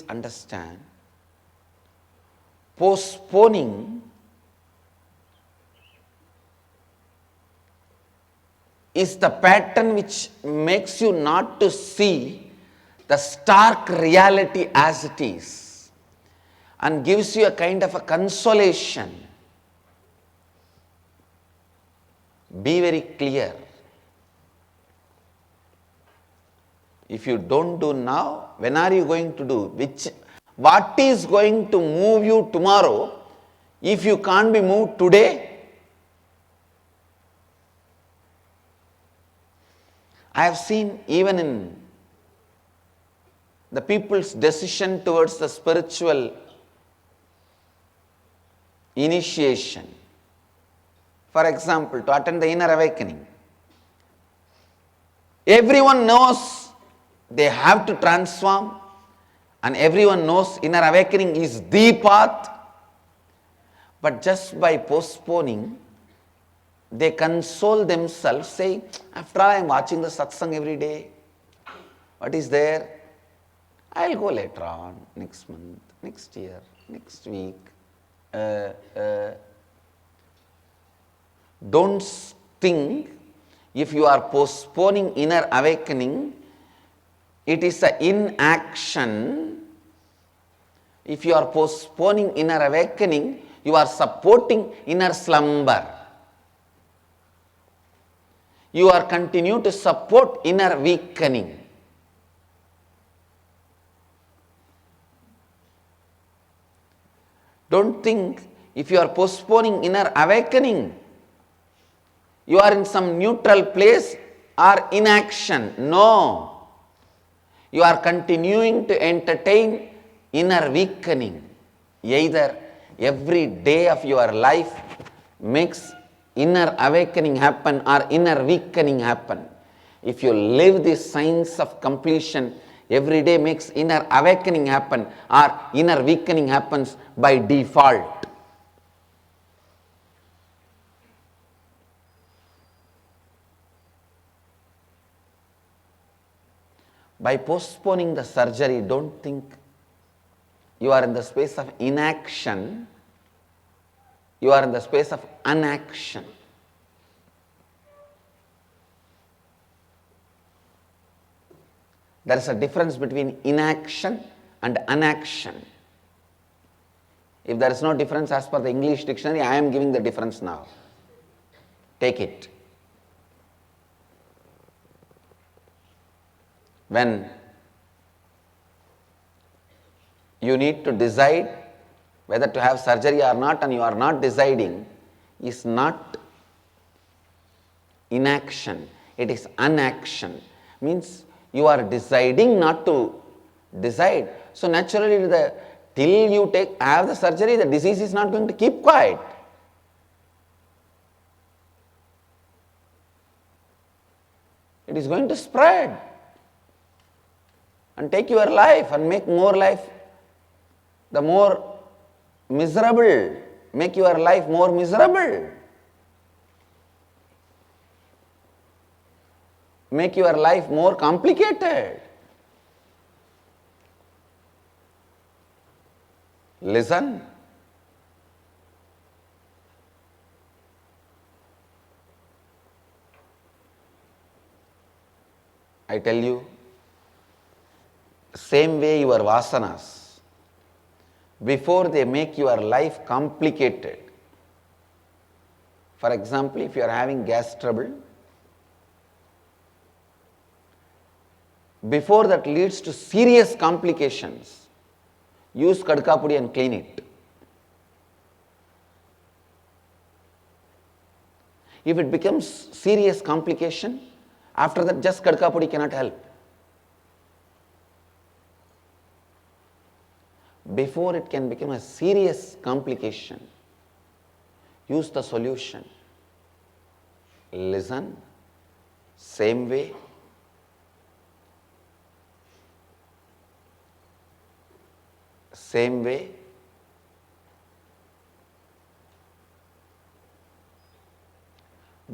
please understand, postponing is the pattern which makes you not to see the stark reality as it is and gives you a kind of a consolation. Be very clear. If you don't do now, when are you going to do? What is going to move you tomorrow if you can't be moved today? I have seen even in the people's decision towards the spiritual initiation, for example, to attend the inner awakening, everyone knows they have to transform, and everyone knows inner awakening is the path, but just by postponing, they console themselves saying, after all I am watching the satsang every day. What is there? I will go later on, next month, next year, next week. Don't think if you are postponing inner awakening, it is an inaction. If you are postponing inner awakening, you are supporting inner slumber. You are continue to support inner weakening. Don't think if you are postponing inner awakening, you are in some neutral place or inaction. No. You are continuing to entertain inner weakening. Either every day of your life makes inner awakening happen or inner weakening happen. If you live the science of completion, every day makes inner awakening happen or inner weakening happens by default. By postponing the surgery, don't think you are in the space of inaction. You are in the space of unaction. There is a difference between inaction and unaction. If there is no difference as per the English dictionary, I am giving the difference now. Take it. When you need to decide whether to have surgery or not, and you are not deciding, is not inaction, it is unaction. Means you are deciding not to decide. So naturally, till you have the surgery, the disease is not going to keep quiet. It is going to spread and take your life and make more life the more miserable, make your life more miserable, make your life more complicated. Listen. I tell you, same way your vasanas, before they make your life complicated. For example, if you are having gas trouble, before that leads to serious complications, use kadkapudi and clean it. If it becomes serious complication, after that just kadkapudi cannot help. Before it can become a serious complication, use the solution. Listen, same way. Same way.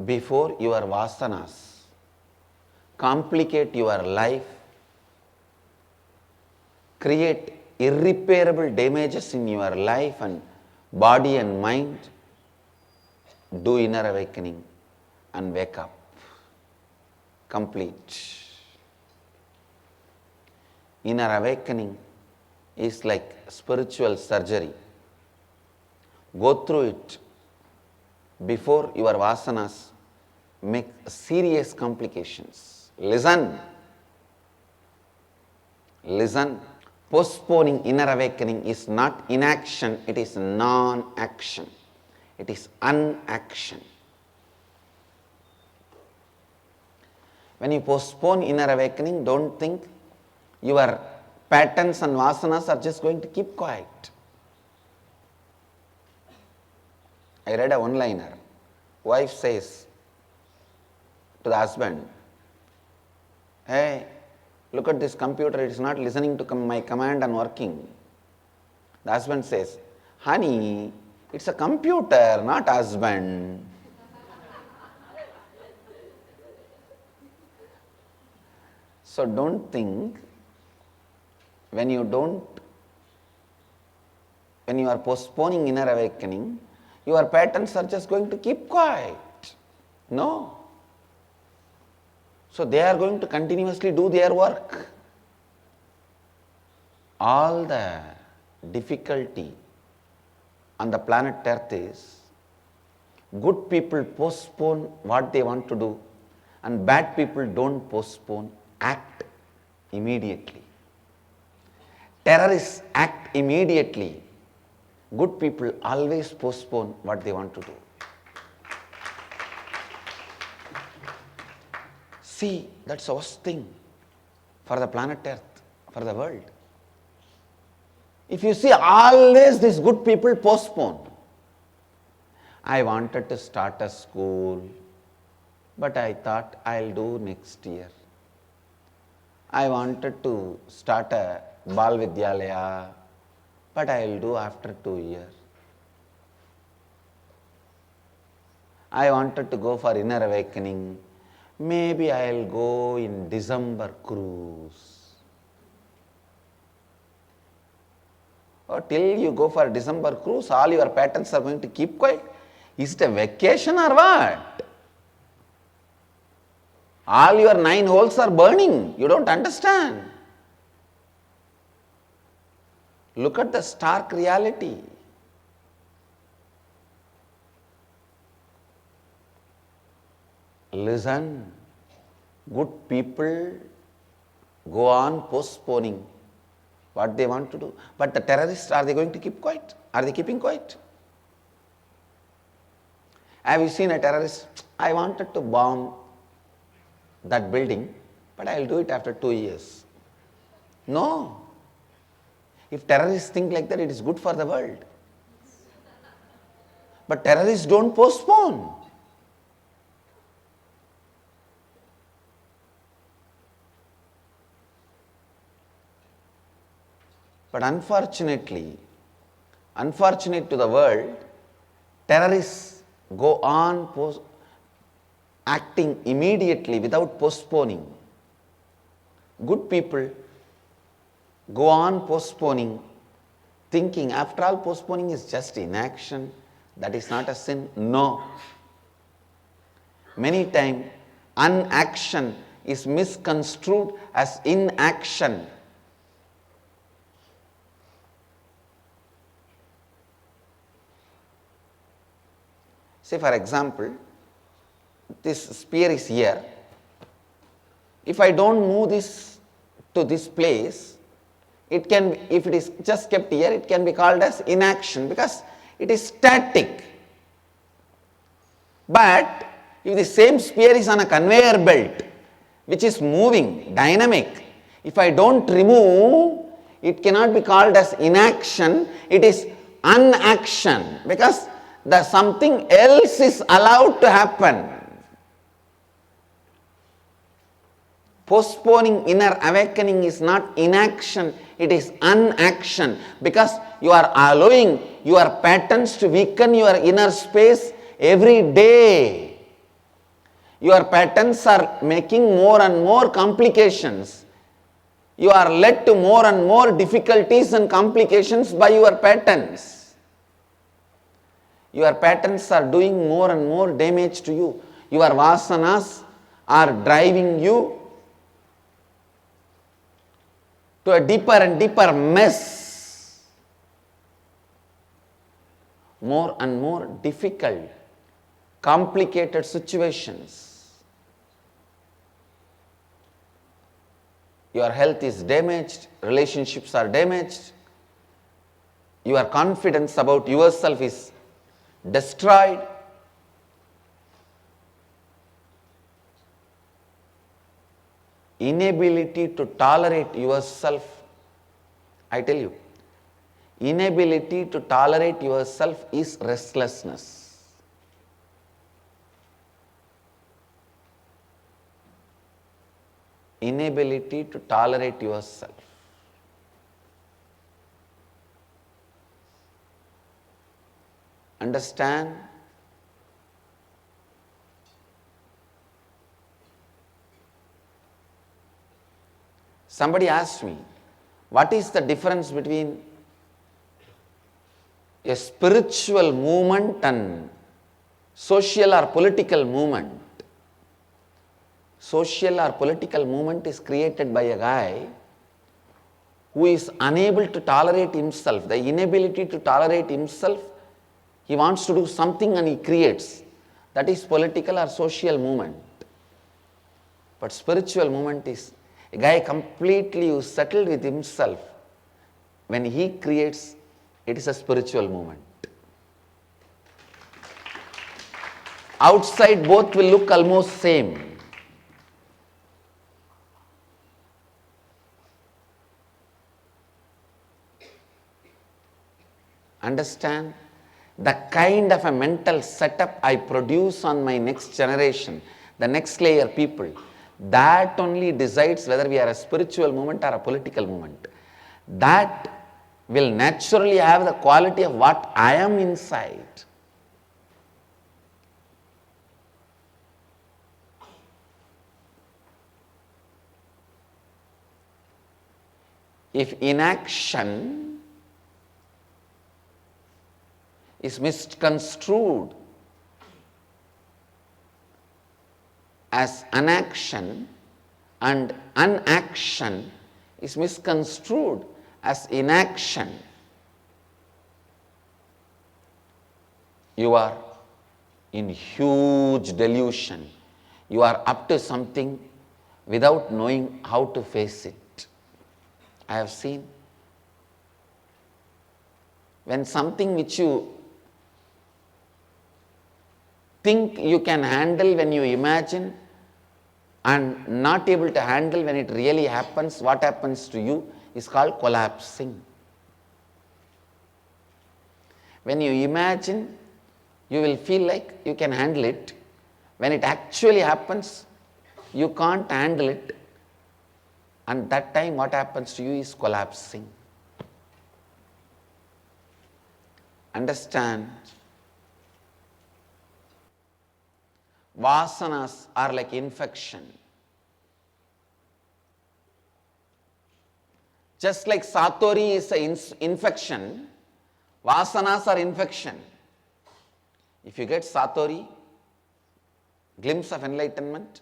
Before your vasanas complicate your life, create irreparable damages in your life and body and mind, do inner awakening and wake up. Complete. Inner awakening is like spiritual surgery. Go through it before your vasanas make serious complications. Listen. Listen. Postponing inner awakening is not inaction, it is non-action. It is unaction. When you postpone inner awakening, don't think your patterns and vasanas are just going to keep quiet. I read a one-liner. Wife says to the husband, "Hey, look at this computer, it is not listening to my command and working." The husband says, "Honey, it's a computer, not husband." So don't think when you are postponing inner awakening, your patterns are just going to keep quiet. No. So they are going to continuously do their work. All the difficulty on the planet Earth is good people postpone what they want to do and bad people don't postpone, act immediately. Terrorists act immediately. Good people always postpone what they want to do. See, that's the worst thing for the planet Earth, for the world. If you see, always these good people postpone. I wanted to start a school, but I thought I'll do next year. I wanted to start a Bal Vidyalaya, but I'll do after 2 years. I wanted to go for inner awakening. Maybe I'll go in December cruise. Or till you go for December cruise, all your patterns are going to keep quiet. Is it a vacation or what? All your 9 holes are burning. You don't understand. Look at the stark reality. Listen, good people go on postponing what they want to do. But the terrorists, are they going to keep quiet? Are they keeping quiet? Have you seen a terrorist? I wanted to bomb that building, but I will do it after 2 years. No. If terrorists think like that, it is good for the world. But terrorists don't postpone. But unfortunately to the world, terrorists go on acting immediately without postponing. Good people go on postponing, thinking, after all, postponing is just inaction. That is not a sin. No. Many times, unaction is misconstrued as inaction. Say, for example, this sphere is here. If I don't move this to this place, it can, if it is just kept here, it can be called as inaction because it is static. But if the same sphere is on a conveyor belt, which is moving, dynamic, if I don't remove, it cannot be called as inaction, it is unaction because something else is allowed to happen. Postponing inner awakening is not inaction, it is unaction because you are allowing your patterns to weaken your inner space every day. Your patterns are making more and more complications. You are led to more and more difficulties and complications by your patterns. Your patterns are doing more and more damage to you. Your vasanas are driving you to a deeper and deeper mess. More and more difficult, complicated situations. Your health is damaged, relationships are damaged, your confidence about yourself is destroyed. Inability to tolerate yourself, I tell you, inability to tolerate yourself is restlessness. Inability to tolerate yourself. Understand? Somebody asked me, what is the difference between a spiritual movement and social or political movement? Social or political movement is created by a guy who is unable to tolerate himself. The inability to tolerate himself, he wants to do something and he creates. That is political or social movement. But spiritual movement is a guy completely settled with himself. When he creates, it is a spiritual movement. Outside both will look almost same. Understand? The kind of a mental setup I produce on my next generation, the next layer people, that only decides whether we are a spiritual movement or a political movement. That will naturally have the quality of what I am inside. If inaction is misconstrued as anaction and unaction is misconstrued as inaction, you are in huge delusion. You are up to something without knowing how to face it. I have seen when something which you think you can handle when you imagine and not able to handle when it really happens, what happens to you is called collapsing. When you imagine, you will feel like you can handle it. When it actually happens, you can't handle it. And that time what happens to you is collapsing. Understand? Vasanas are like infection. Just like Satori is an infection, Vasanas are infection. If you get Satori, glimpse of enlightenment,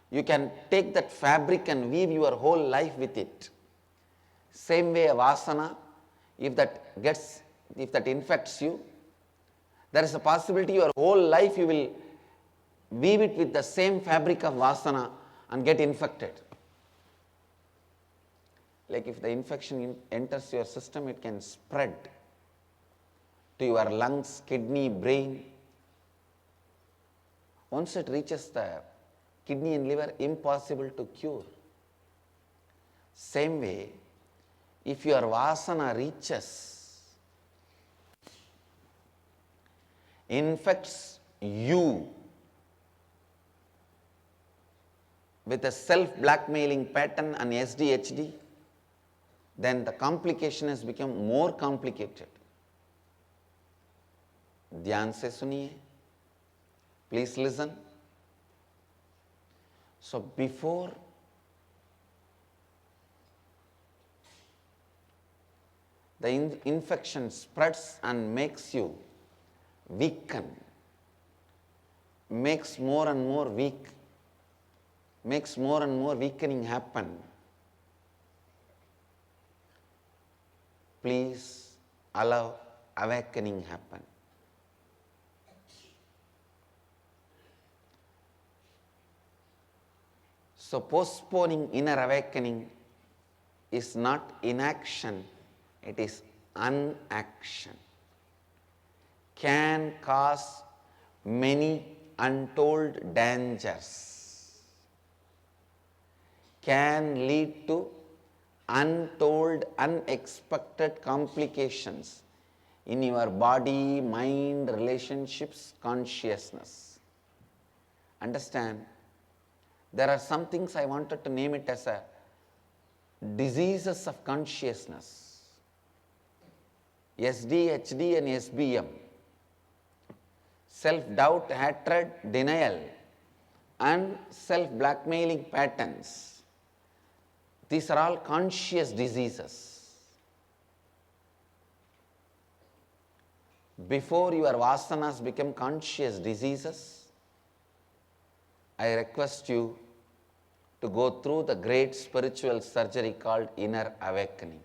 you can take that fabric and weave your whole life with it. Same way a Vasana, if that infects you, there is a possibility your whole life you will weave it with the same fabric of Vasana and get infected. Like if the infection enters your system, it can spread to your lungs, kidney, brain. Once it reaches the kidney and liver, impossible to cure. Same way, if your Vasana reaches, infects you with a self-blackmailing pattern and SDHD, then the complication has become more complicated. Dhyan se suniye. Please listen. So before the infection spreads and makes you weaken, makes more and more weak, makes more and more weakening happen. Please allow awakening happen. So postponing inner awakening is not inaction, it is unaction. Can cause many untold dangers, can lead to untold, unexpected complications in your body, mind, relationships, consciousness. Understand? There are some things I wanted to name it as a diseases of consciousness. SD, HD and SBM. Self-doubt, hatred, denial and self-blackmailing patterns. These are all conscious diseases. Before your vasanas become conscious diseases, I request you to go through the great spiritual surgery called inner awakening.